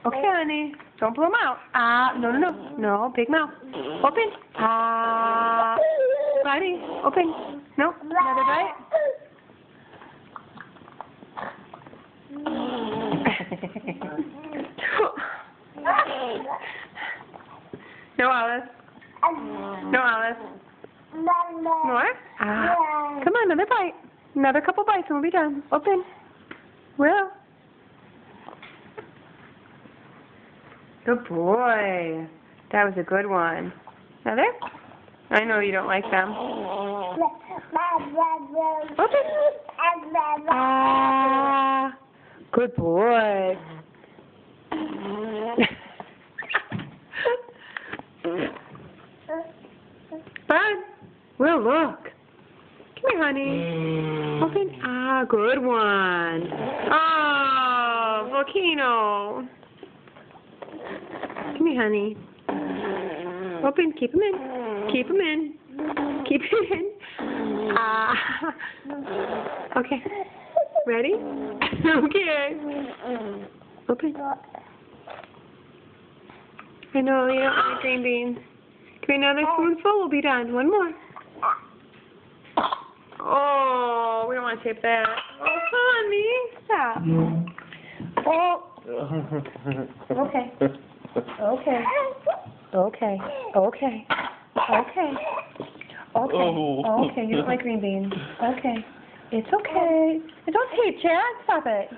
Okay, honey. Don't blow them out. No, no, no. No, big mouth. Open. Buddy, open. No, another bite. No, Alice. No, Alice. More? Come on, another bite. Another couple bites and we'll be done. Open. Will. Good boy. That was a good one. Another? I know you don't like them. Open. Good boy. Bud. Will, look. Come here, honey. Open. Good one. Oh, volcano. Come here, honey. Open. Keep him in. Keep him in. Keep him in. Okay. Ready? Okay. Open. I know you don't like green beans. Can we another spoonful? We'll be done. One more. Oh, we don't want to tape that. Oh, honey. Stop. Oh. Okay. Okay. Okay. Okay. Okay. Okay. Okay. You don't like green beans. Okay. It's okay. Don't tape, Chad. Stop it.